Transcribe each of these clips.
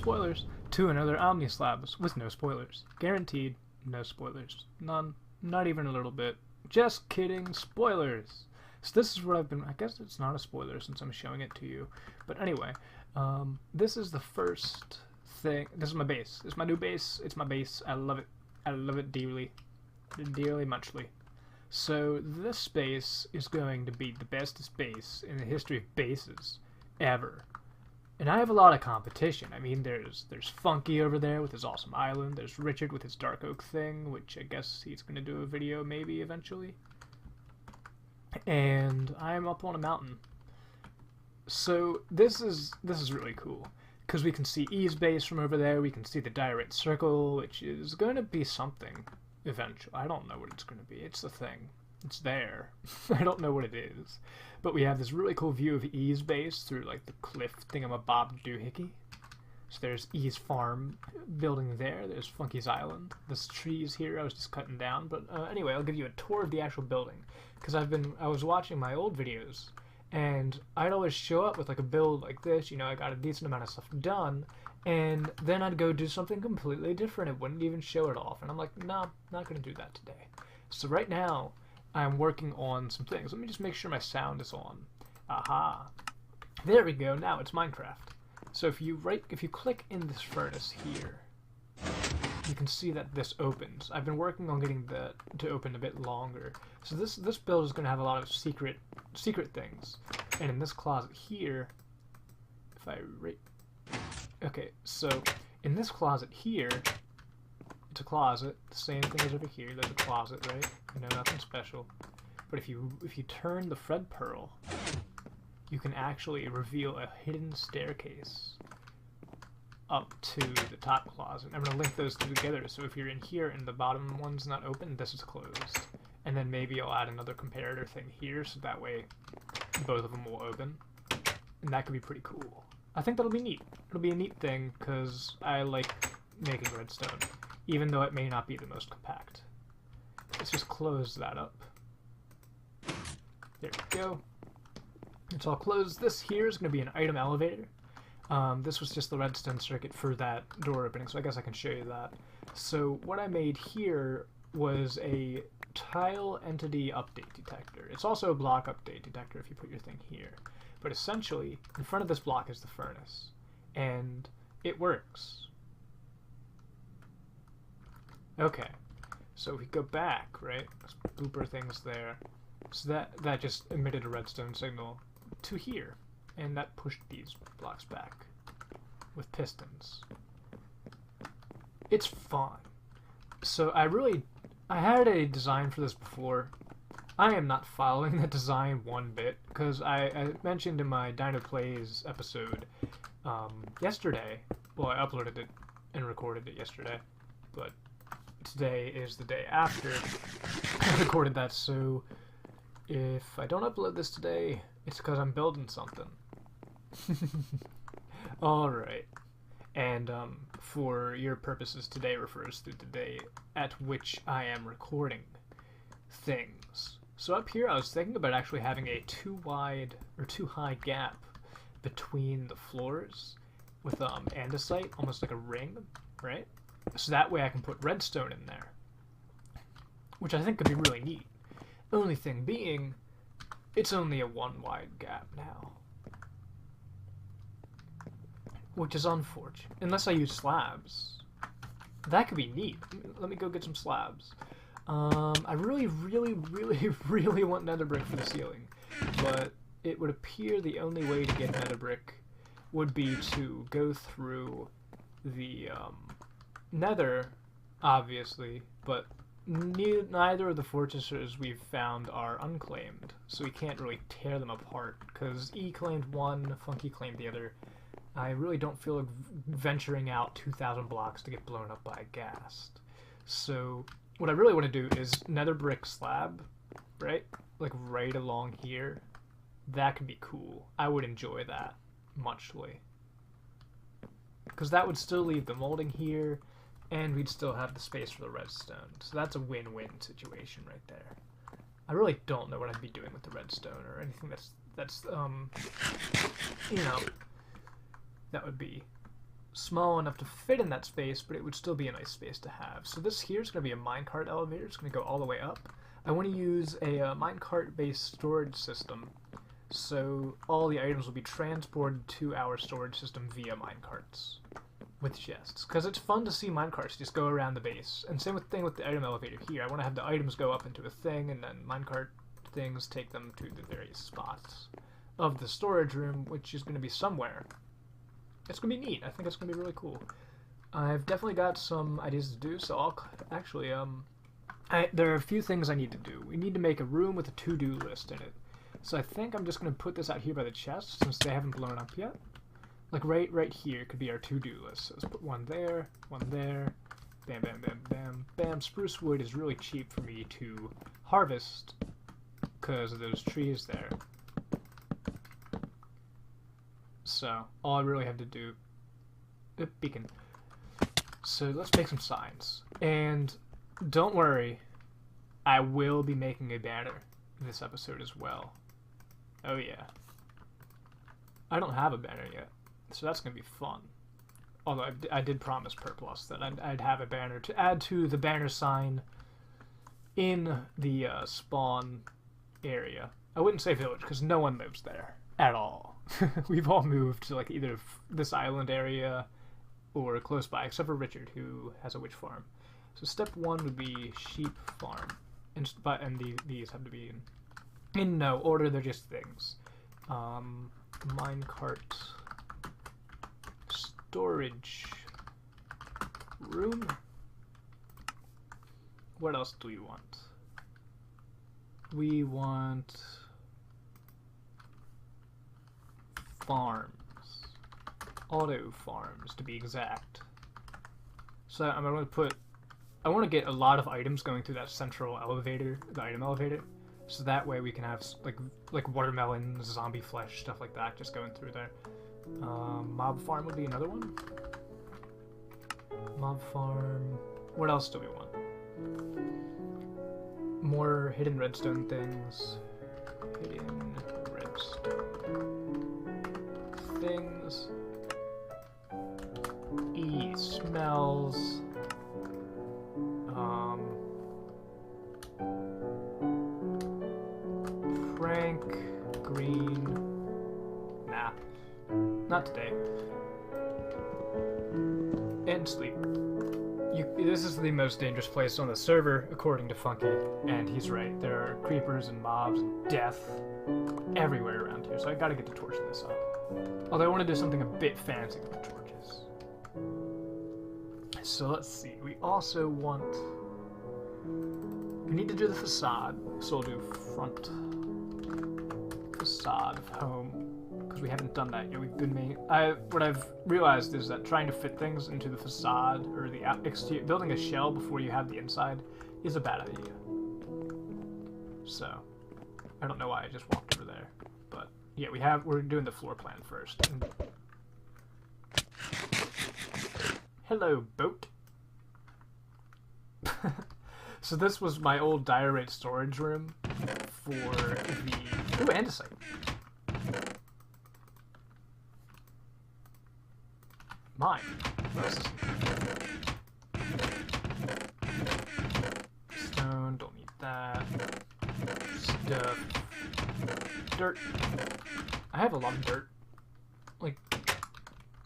spoilers, to another Omnislabs with no spoilers. Guaranteed, no spoilers. None. Not even a little bit. Just kidding, spoilers! So this is what I've been... I guess it's not a spoiler since I'm showing it to you. But anyway, this is the first thing... This is my base. It's my new base. It's my base. I love it. I love it dearly. Dearly muchly. So this base is going to be the bestest base in the history of bases ever. And I have a lot of competition. I mean, there's Funky over there with his awesome island. There's Richard with his dark oak thing, which I guess he's going to do a video maybe eventually. And I'm up on a mountain. So this is really cool because we can see E's base from over there. We can see the direct circle, which is going to be something eventually. I don't know what it's going to be. It's a thing. It's there. I don't know what it is. But we have this really cool view of E's base through like the cliff thingamabob doohickey. So there's E's farm building there. There's Funky's island. This trees here I was just cutting down. But anyway, I'll give you a tour of the actual building because I was watching my old videos and I'd always show up with like a build like this. You know, I got a decent amount of stuff done. And then I'd go do something completely different. It wouldn't even show it off. And I'm like, no, not going to do that today. So right now, I'm working on some things. Let me just make sure my sound is on. Aha. There we go. Now it's Minecraft. So if you click in this furnace here, you can see that this opens. I've been working on getting that to open a bit longer. So this build is going to have a lot of secret things. And in this closet here, if I okay, so in this closet here, it's a closet, the same thing as over here. There's a closet, right? You know, nothing special. But if you turn the Fred Pearl, you can actually reveal a hidden staircase up to the top closet. I'm going to link those two together, so if you're in here and the bottom one's not open, this is closed. And then maybe I'll add another comparator thing here, so that way both of them will open. And that could be pretty cool. I think that'll be neat. It'll be a neat thing, because I like making redstone, even though it may not be the most compact. Let's just close that up. There we go. It's all closed. This here is going to be an item elevator. This was just the redstone circuit for that door opening, so I guess I can show you that. So what I made here was a tile entity update detector. It's also a block update detector if you put your thing here. But essentially, in front of this block is the furnace, and it works. Okay, so if we go back, right, let's blooper things there. So that just emitted a redstone signal to here, and that pushed these blocks back with pistons. It's fun. So I had a design for this before. I am not following the design one bit, because I mentioned in my Dino Plays episode yesterday, well, I uploaded it and recorded it yesterday, but today is the day after I recorded that, so if I don't upload this today, it's because I'm building something. Alright, and for your purposes, today refers to the day at which I am recording things. So up here I was thinking about actually having a too wide or too high gap between the floors with andesite, almost like a ring, right? So that way I can put redstone in there, which I think could be really neat. Only thing being, it's only a one wide gap now, which is unfortunate. Unless I use slabs. That could be neat. Let me go get some slabs. I really want nether brick for the ceiling, but it would appear the only way to get nether brick would be to go through the nether, obviously, but neither of the fortresses we've found are unclaimed, so we can't really tear them apart, because E claimed one, Funky claimed the other. I really don't feel like venturing out 2,000 blocks to get blown up by a ghast. So what I really want to do is nether brick slab, right? Like right along here. That could be cool. I would enjoy that muchly. Because that would still leave the molding here, and we'd still have the space for the redstone. So that's a win-win situation right there. I really don't know what I'd be doing with the redstone or anything that's you know, that would be small enough to fit in that space, but it would still be a nice space to have. So this here is going to be a minecart elevator. It's going to go all the way up. I want to use a minecart-based storage system, so all the items will be transported to our storage system via minecarts with chests. Because it's fun to see minecarts just go around the base. And same thing with the item elevator here. I want to have the items go up into a thing, and then minecart things take them to the various spots of the storage room, which is going to be somewhere. It's going to be neat. I think it's going to be really cool. I've definitely got some ideas to do, so I'll actually, there are a few things I need to do. We need to make a room with a to-do list in it. So I think I'm just going to put this out here by the chest, since they haven't blown up yet. Like right here could be our to-do list. So let's put one there, bam, bam, bam, bam, bam. Spruce wood is really cheap for me to harvest because of those trees there. So all I really have to do, beacon. So let's make some signs. And don't worry, I will be making a banner this episode as well. Oh yeah. I don't have a banner yet, so that's going to be fun. Although I did promise Purplus that I'd have a banner to add to the banner sign in the spawn area. I wouldn't say village, because no one lives there at all. We've all moved to like either this island area or close by, except for Richard, who has a witch farm. So step one would be sheep farm, and these have to be in no order. They're just things. Minecart storage room. What else do we want? We want farms. Auto farms, to be exact. So I'm going to put... I want to get a lot of items going through that central elevator, the item elevator, so that way we can have like watermelon, zombie flesh, stuff like that just going through there. Mob farm would be another one. Mob farm... What else do we want? More hidden redstone things. Hidden redstone things. Smells. Frank, green. Nah, not today. And sleep. This is the most dangerous place on the server, according to Funky, and he's right. There are creepers and mobs and death everywhere around here, so I gotta get to torching this up. Although I want to do something a bit fancy with the torches. So let's see. We also want... We need to do the facade, so we'll do front facade of home, because we haven't done that yet. We've been making... What I've realized is that trying to fit things into the facade, or the exterior, building a shell before you have the inside, is a bad idea. So, I don't know why I just walked over there, but yeah, we're doing the floor plan first. Hello, boat. So this was my old diorite storage room for the... Ooh, andesite. Mine. What else is... Stone, don't need that. Stuff. Dirt. I have a lot of dirt. Like,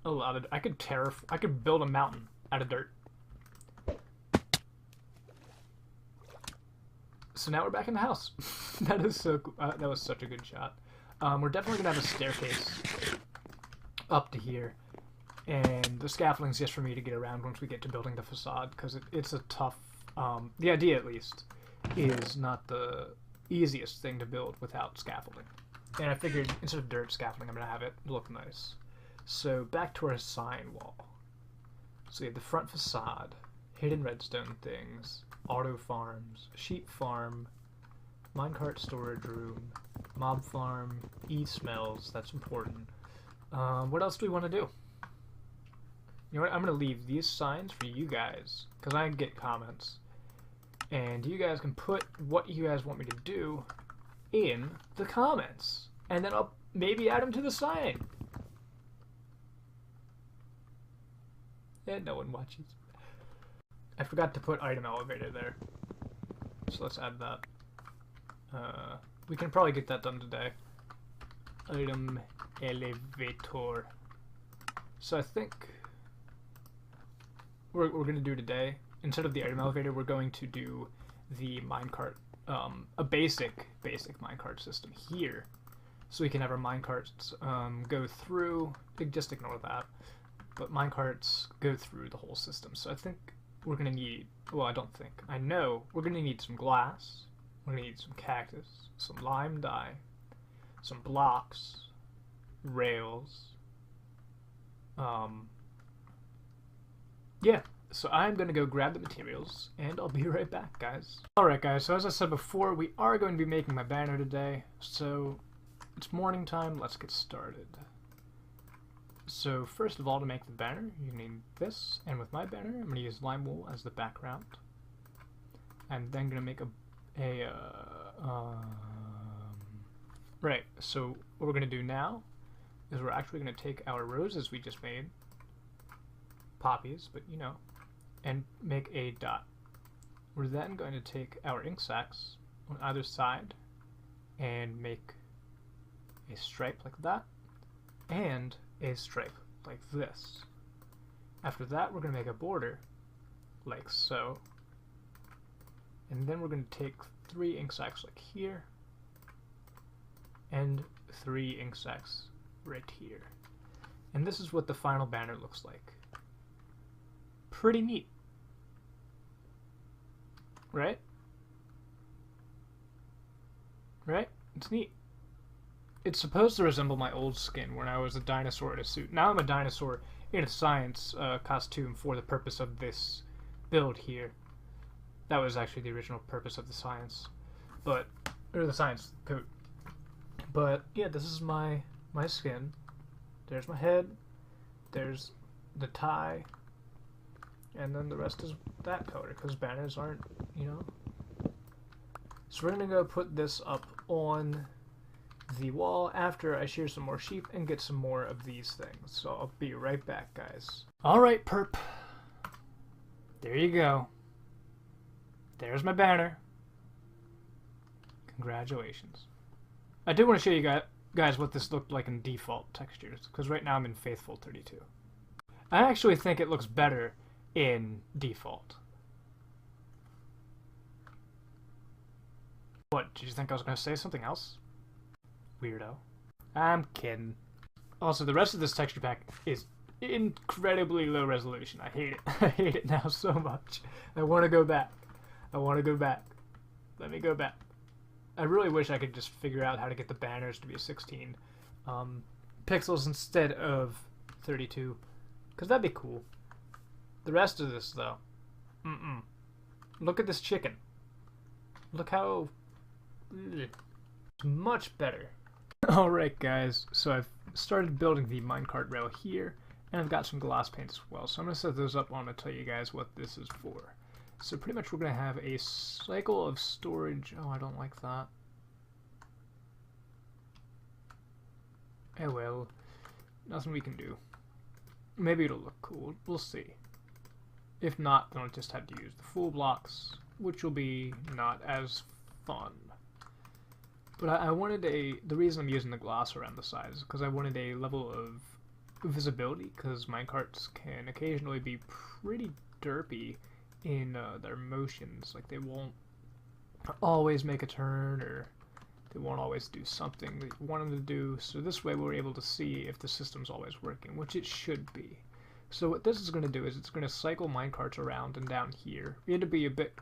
a lot of... I could build a mountain out of dirt. So now we're back in the house. That is so cool. That was such a good shot. We're definitely gonna have a staircase up to here, and the scaffolding's just for me to get around once we get to building the facade, because it's a tough. The idea, at least, is not the easiest thing to build without scaffolding. And I figured instead of dirt scaffolding, I'm gonna have it look nice. So back to our sign wall. So we have the front facade, hidden redstone things, auto farms, sheep farm, minecart storage room, mob farm, smells, that's important. What else do we want to do? You know what, I'm going to leave these signs for you guys, because I get comments, and you guys can put what you guys want me to do in the comments, and then I'll maybe add them to the sign. And no one watches. I forgot to put item elevator there. So let's add that. We can probably get that done today. Item elevator. So I think we're going to do today, instead of the item elevator, we're going to do the minecart, a basic minecart system here. So we can have our minecarts go through, just ignore that, but minecarts go through the whole system. So I think we're going to need, well, I don't think, I know we're going to need some glass, we're going to need some cactus, some lime dye, some blocks, rails, yeah, so I'm going to go grab the materials, and I'll be right back, guys. Alright guys, so as I said before, we are going to be making my banner today, so it's morning time, let's get started. So first of all, to make the banner, you need this, and with my banner, I'm going to use lime wool as the background. I'm then going to make right, so what we're going to do now is we're actually going to take our roses we just made, poppies, but you know, and make a dot. We're then going to take our ink sacs on either side and make a stripe like that and a stripe like this. After that, we're going to make a border like so, and then we're going to take 3 ink sacs like here and 3 ink sacs right here, and this is what the final banner looks like. Pretty neat, right? Right? It's neat. It's supposed to resemble my old skin when I was a dinosaur in a suit. Now I'm a dinosaur in a science costume for the purpose of this build here. That was actually the original purpose of the science, or the science coat. But yeah, this is my skin. There's my head. There's the tie. And then the rest is that color, because banners aren't, you know. So we're going to go put this up on the wall after I shear some more sheep and get some more of these things. So I'll be right back, guys. Alright, perp. There you go. There's my banner. Congratulations. I did want to show you guys what this looked like in default textures, because right now I'm in Faithful 32. I actually think it looks better in default. What, did you think I was going to say something else? Weirdo. I'm kidding. Also, the rest of this texture pack is incredibly low resolution. I hate it. I hate it now so much. I want to go back. I want to go back. Let me go back. I really wish I could just figure out how to get the banners to be 16 pixels instead of 32, because that'd be cool. The rest of this, though, look at this chicken. Look how... It's much better. Alright guys, so I've started building the minecart rail here, and I've got some glass paints as well, so I'm going to set those up on to tell you guys what this is for. So pretty much we're going to have a cycle of storage. Oh, I don't like that. Oh well, nothing we can do. Maybe it'll look cool, we'll see. If not, then I'll just have to use the full blocks, which will be not as fun. But I wanted the reason I'm using the glass around the sides is because I wanted a level of visibility, because minecarts can occasionally be pretty derpy in their motions. Like, they won't always make a turn, or they won't always do something that you want them to do. So this way we're able to see if the system's always working, which it should be. So what this is going to do is it's going to cycle minecarts around and down here. We had to be a bit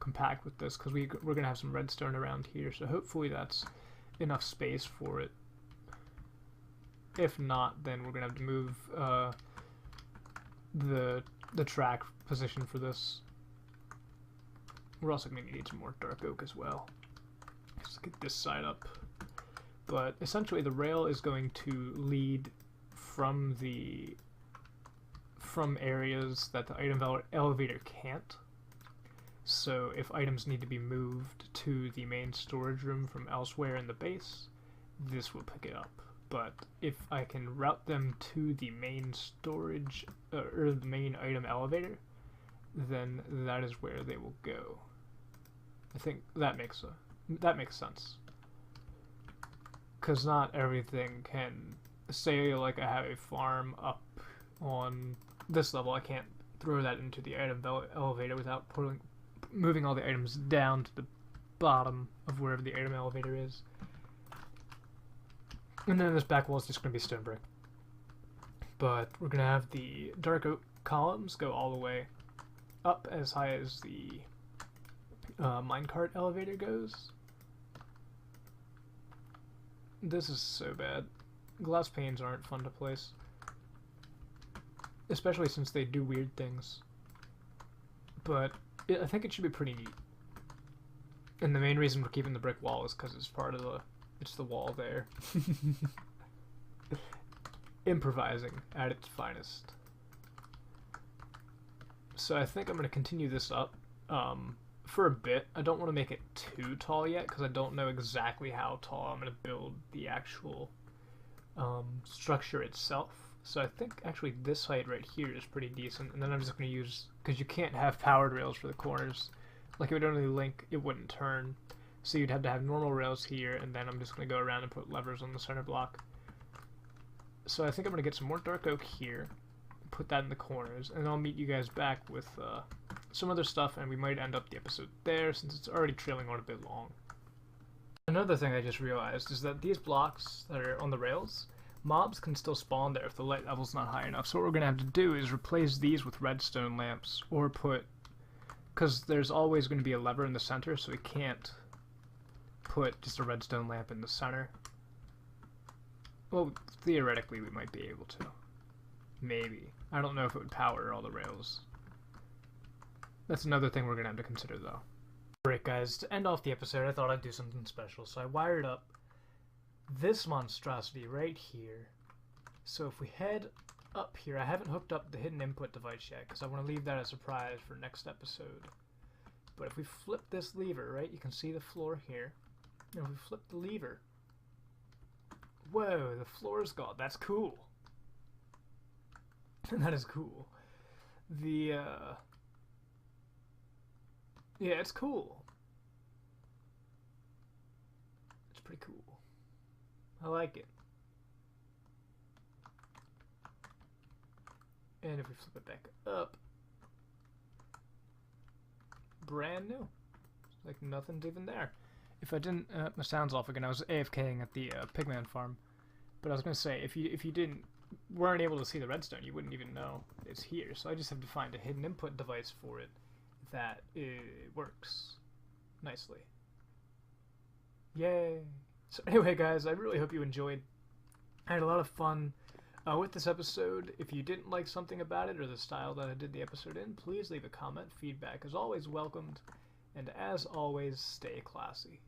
compact with this because we're going to have some redstone around here, so hopefully that's enough space for it. If not, then we're going to have to move the track position for this. We're also going to need some more dark oak as well. Let's get this side up. But essentially the rail is going to lead from areas that the item elevator can't. So if items need to be moved to the main storage room from elsewhere in the base, this will pick it up. but if I can route them to the main storage or the main item elevator, then that is where they will go. I think that makes sense. Because not everything can, say like I have a farm up on this level, I can't throw that into the item elevator without moving all the items down to the bottom of wherever the item elevator is. And then this back wall is just going to be stone brick. But we're going to have the dark oak columns go all the way up as high as the minecart elevator goes. This is so bad. Glass panes aren't fun to place. Especially since they do weird things. But I think it should be pretty neat. And the main reason we're keeping the brick wall is because it's part of the wall there. Improvising at its finest. So I think I'm going to continue this up for a bit. I don't want to make it too tall yet because I don't know exactly how tall I'm going to build the actual structure itself. So I think actually this height right here is pretty decent, and then I'm just going to use, because you can't have powered rails for the corners. Like, it would only link, it wouldn't turn. So you'd have to have normal rails here, and then I'm just going to go around and put levers on the center block. So I think I'm going to get some more dark oak here, put that in the corners, and I'll meet you guys back with some other stuff, and we might end up the episode there, since it's already trailing on a bit long. Another thing I just realized is that these blocks that are on the rails, mobs can still spawn there if the light level's not high enough. So what we're going to have to do is replace these with redstone lamps, or put, because there's always going to be a lever in the center, so we can't put just a redstone lamp in the center. Well, theoretically we might be able to. Maybe. I don't know if it would power all the rails. That's another thing we're going to have to consider, though. Alright guys, to end off the episode, I thought I'd do something special, so I wired up this monstrosity right here. So if we head up here, I haven't hooked up the hidden input device yet because I want to leave that a surprise for next episode. But if we flip this lever, right, you can see the floor here. And if we flip the lever, whoa, the floor's gone. That's cool. That is cool. Yeah, it's cool. It's pretty cool. I like it. And if we flip it back up, brand new. Like nothing's even there. If I didn't, my sound's off again. I was AFKing at the pigman farm, but I was gonna say if you weren't able to see the redstone, you wouldn't even know it's here. So I just have to find a hidden input device for it that works nicely. Yay! So anyway, guys, I really hope you enjoyed. I had a lot of fun with this episode. If you didn't like something about it or the style that I did the episode in, please leave a comment. Feedback is always welcomed. And as always, stay classy.